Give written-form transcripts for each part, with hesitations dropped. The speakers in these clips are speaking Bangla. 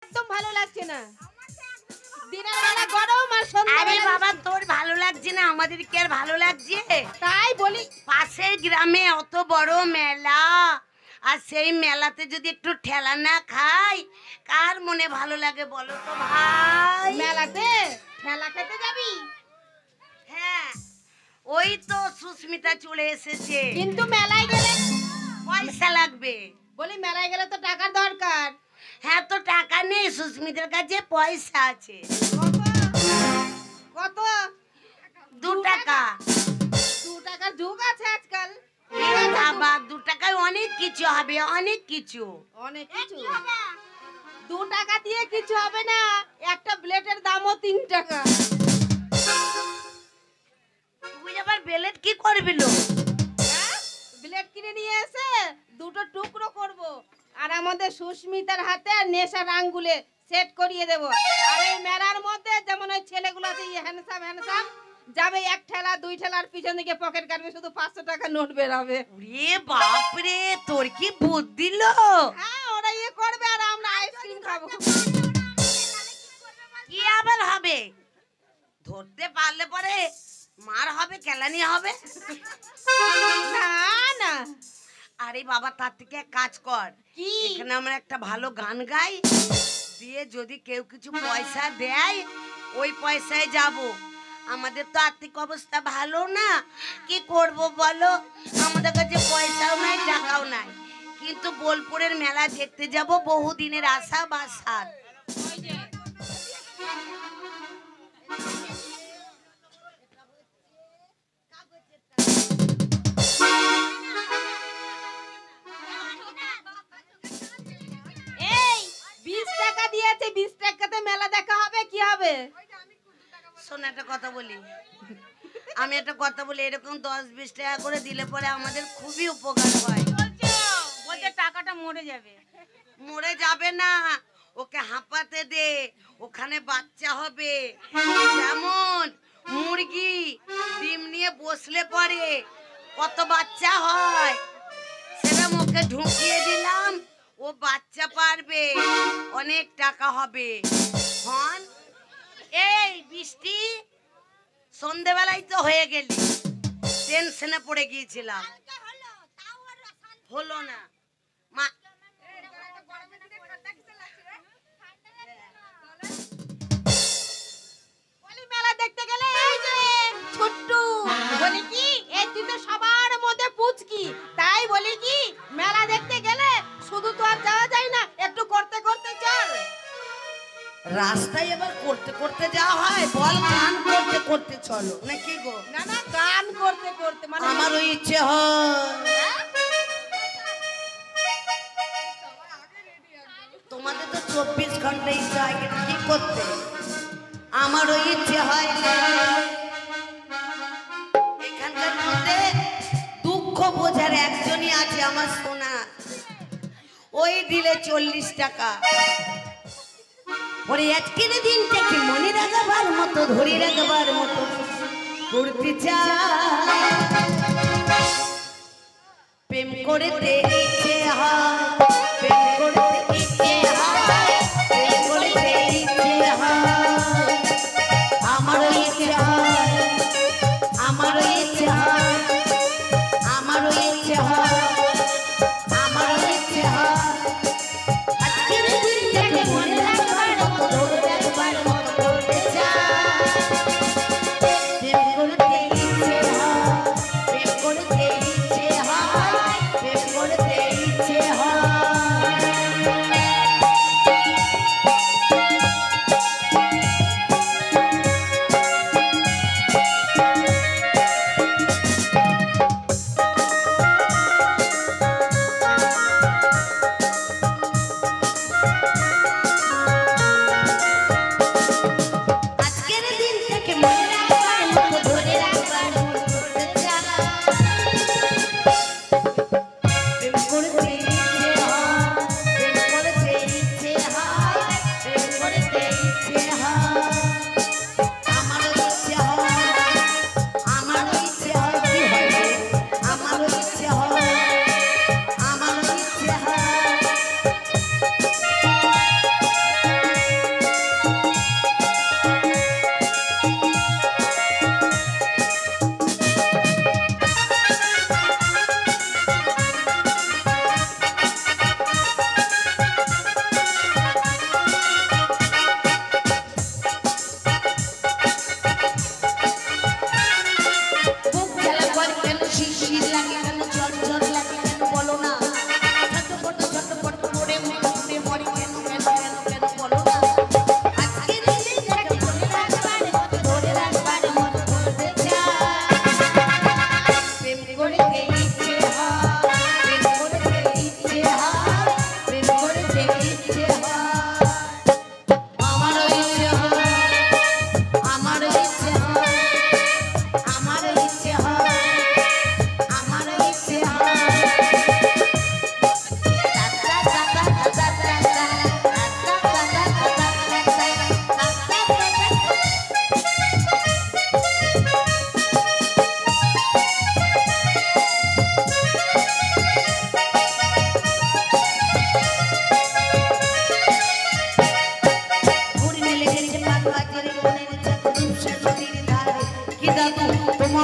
একদম ভালো লাগছে না। দিনের বেলা গরম আর সন্ধ্যা। আরে বাবা তোর ভালো লাগছে না, আমাদের কি আর ভালো লাগছে? তাই বলি পাশের গ্রামে অত বড় মেলা, আর সেই মেলাতে যদি একটু ঠেলা না খাই কার মনে ভালো লাগে বলো তো ভাই? মেলাতে ঠেলা খেতে যাবি? হ্যাঁ ওই তো সুস্মিতা চলে এসেছে। কিন্তু মেলায় গেলে পয়সা লাগবে। বলি মেলায় গেলে তো টাকার দরকার। হ্যাঁ তো টাকা নেই, সুস্মিতার কাছে পয়সা আছে। কত? 2 টাকা। 2 টাকার যুগ আছে আজকাল। বাবা 2 টাকায় অনেক কিছু হবে, অনেক কিছু। অনেক কিছু 2 টাকা দিয়ে কিছু হবে না। একটা ব্লেডের দামও 3 টাকা। তুই আবার ব্লেড কি করবি লো? ব্লেড কিনে নিয়ে এসে দুটো টুকরো করব আর আমাদের সুস্মিতার হাতে নেশার আঙ্গুলে সেট করিয়ে দেব। আর এই মেলার মধ্যে যেমন ওই ছেলেগুলো আছে হ্যান্ডসাম হ্যান্ডসাম যাবে, 1 ঠেলা 2 ঠেলার পিছন দিকে পকেট কাটবে, শুধু 500 টাকা নোট বের হবে। রে বাপ রে, তোর কি বুদ্ধি লো? হ্যাঁ ওরা ইয়ে করবে আর আমরা আইসক্রিম খাবো। কি আবার হবে? ধরতে পারলে পরে মার হবে, কেলানি হবে। না না। আরে বাবা তার থেকে এক কাজ কর, কি? এখানে আমরা একটা ভালো গান গাই, দিয়ে যদি কেউ কিছু পয়সা দেয় ওই পয়সায় যাব। আমাদের তো আর্থিক অবস্থা ভালো না, কি করব বলো? আমাদের কাছে পয়সাও নাই টাকাও নাই, কিন্তু বোলপুরের মেলা দেখতে যাব, বহুদিনের আশা বা সাধ। এই 20 টাকা দিয়েছে, 20 টাকাতে মেলা দেখা হবে, কি হবে? শোন একটা কথা বলি, আমি একটা কথা বলি, এরকম 10-20 টাকা করে দিলে পরে আমাদের খুবই উপকার হয়। বলছে টাকাটা মরে যাবে। মরে যাবে না, ওকে হাঁপাতে দে, ওখানে বাচ্চা হবে। যেমন মুরগি ডিম নিয়ে বসলে পরে কত বাচ্চা হয়, সেটা ওকে ঢুকিয়ে দিলাম, ও বাচ্চা পারবে, অনেক টাকা হবে। হন এই বৃষ্টি, সন্ধেবেলায় তো হয়ে গেলি, টেনশনে পড়ে গিয়েছিলাম, হলো না। মা বলি মেলা দেখতে গেলে এই যে ছোট্টু বলি কি এই তুই তো সবার মধ্যে পুচকি, তাই বলি কি মেলা দেখতে গেলে শুধু তো আর যাওয়া যায় না, একটু করতে করতে চল। রাস্তায় এবার করতে করতে যাওয়া হয়, বল গান করতে করতে চলো নাকি গো? না না গান করতে করতে মানে আমারও ইচ্ছে হয়। তোমাদের তো 24 ঘন্টা ইচ্ছে হয়, কিন্তু কি করতে? আমারও ইচ্ছে হয় না। এখানকার মধ্যে দুঃখ বোঝার একজনই আছে, আমার সোনা, ওই দিলে 40 টাকা। ওরে আজকের দিনটাকে মনে রাখবার মতো, ধরে রাখবার মতো করতে চাই, প্রেম করতে ইচ্ছে হয়, প্রেম করতে ইচ্ছে হয়, প্রেম করতে ইচ্ছে হয়, আমারও ইচ্ছে হয়, আমারও ইচ্ছে হয়, আমারও ইচ্ছে হয়, আমারও ইচ্ছে হয়। আজকের দিনটাকে মনে রাখবার মতো, ধরে রাখবার মতো করতে চাই, প্রেম করতে ইচ্ছে হয়, প্রেম করতে ইচ্ছে হয়, প্রেম করতে ইচ্ছে হয়।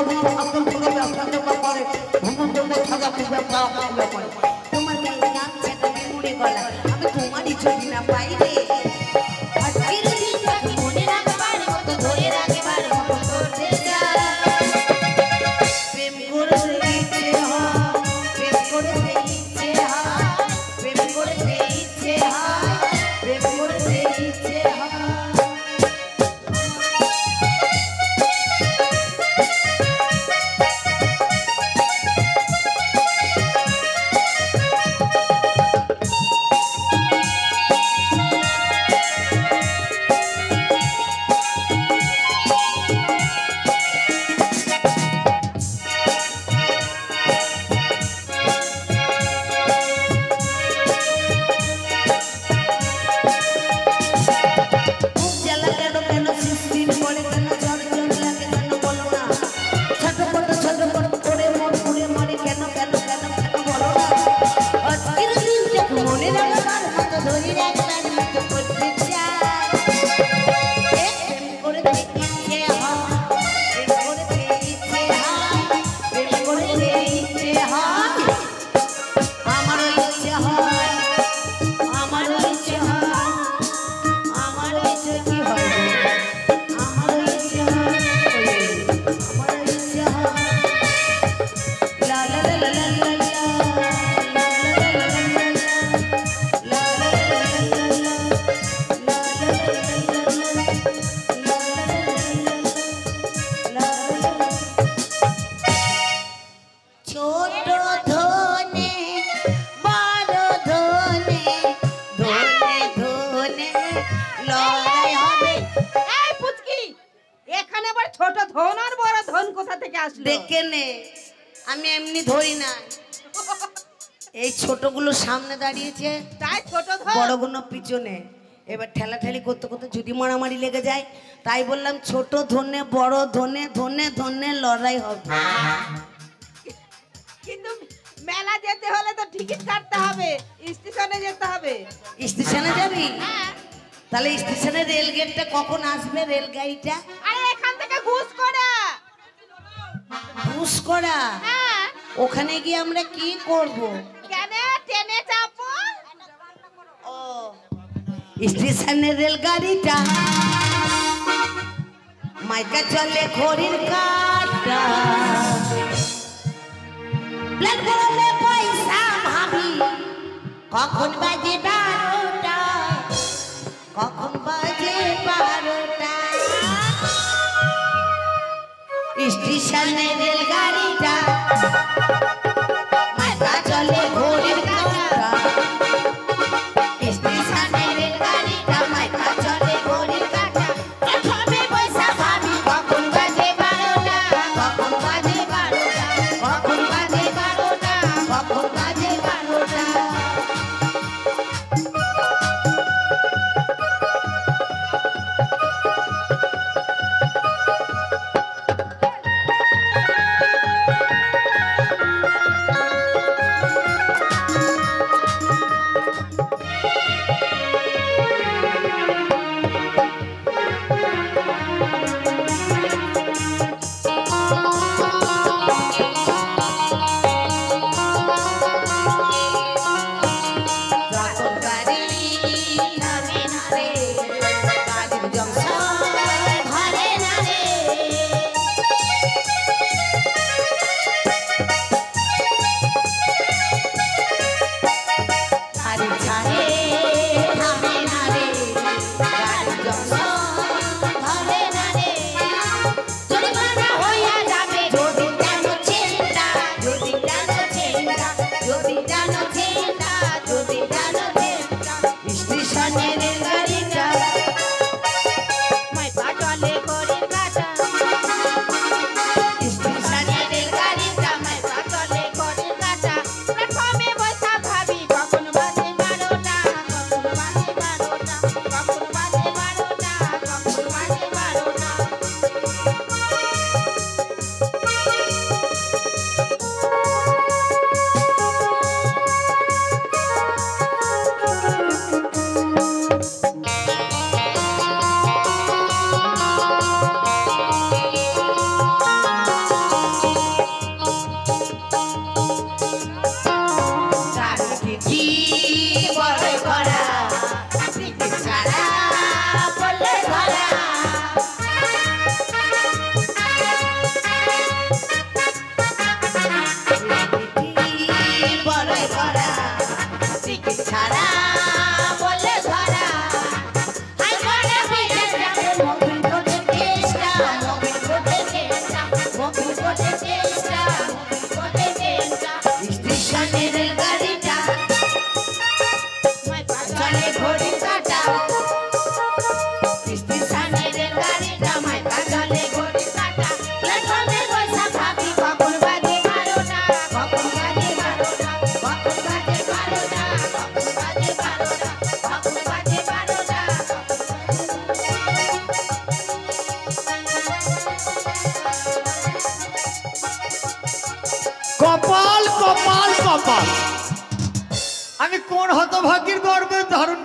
যদি আসল থেকে ব্যবসা দেওয়া করে ভ্রমণ দেবো থাকা পূজা পাওয়া করে তোমার গায়ে গামছা তুমি মুড়ে গলা আমি তোমারই ছবি না পাইলে আজকের দিনটা মনে রাখবার মতো ধরে রাখবার মতো করতে চাই প্রেম করতে ইচ্ছে হয় প্রেম করতে ইচ্ছে হয় প্রেম করতে ইচ্ছে হয় প্রেম করতে ইচ্ছে হয় দেখে নে আমি এমনি ধরি না এই ছোটগুলো সামনে দাঁড়িয়েছে তাই ছোট ধর বড়গুলো পিছনে এবার ঠেলাঠেলি করতে করতে যদি মারামারি লেগে যায় তাই বললাম ছোট ধনে বড় ধনে ধনে ধনে লড়াই হবে কিন্তু মেলা যেতে হলে তো টিকিট কাটতে হবে স্টেশনে যেতে হবে স্টেশনে যাবি হ্যাঁ তাহলে স্টেশনে রেল গেটটা কখন আসবে রেল গাড়িটা আরে এখান থেকে ঘুষ করে ঘুষ করা হ্যাঁ ওখানে গিয়ে আমরা কি করব কেন ট্রেনে চাপো ও স্টেশনের রেলগাড়িটা মাইকা চলে ঘড়ির কাঁটা প্ল্যাটফর্মে পয়সা ভাবি কখন বাজে 12টা কখন বাজে 12টা স্টেশনের রেলগাড়িটা মাইকা চলে ঘড়ির কাঁটা স্টেশনের রেলগাড়িটা মাইকা চলে ঘড়ির কাঁটা প্ল্যাটফর্মে পয়সা ভাবি কখন বাজে 12টা কখন বাজে 12টা কখন বাজে 12টা কখন বাজে 12টা কপাল কপাল কপাল আমি কোন হতভাগ্যের গর্ভে ধারণ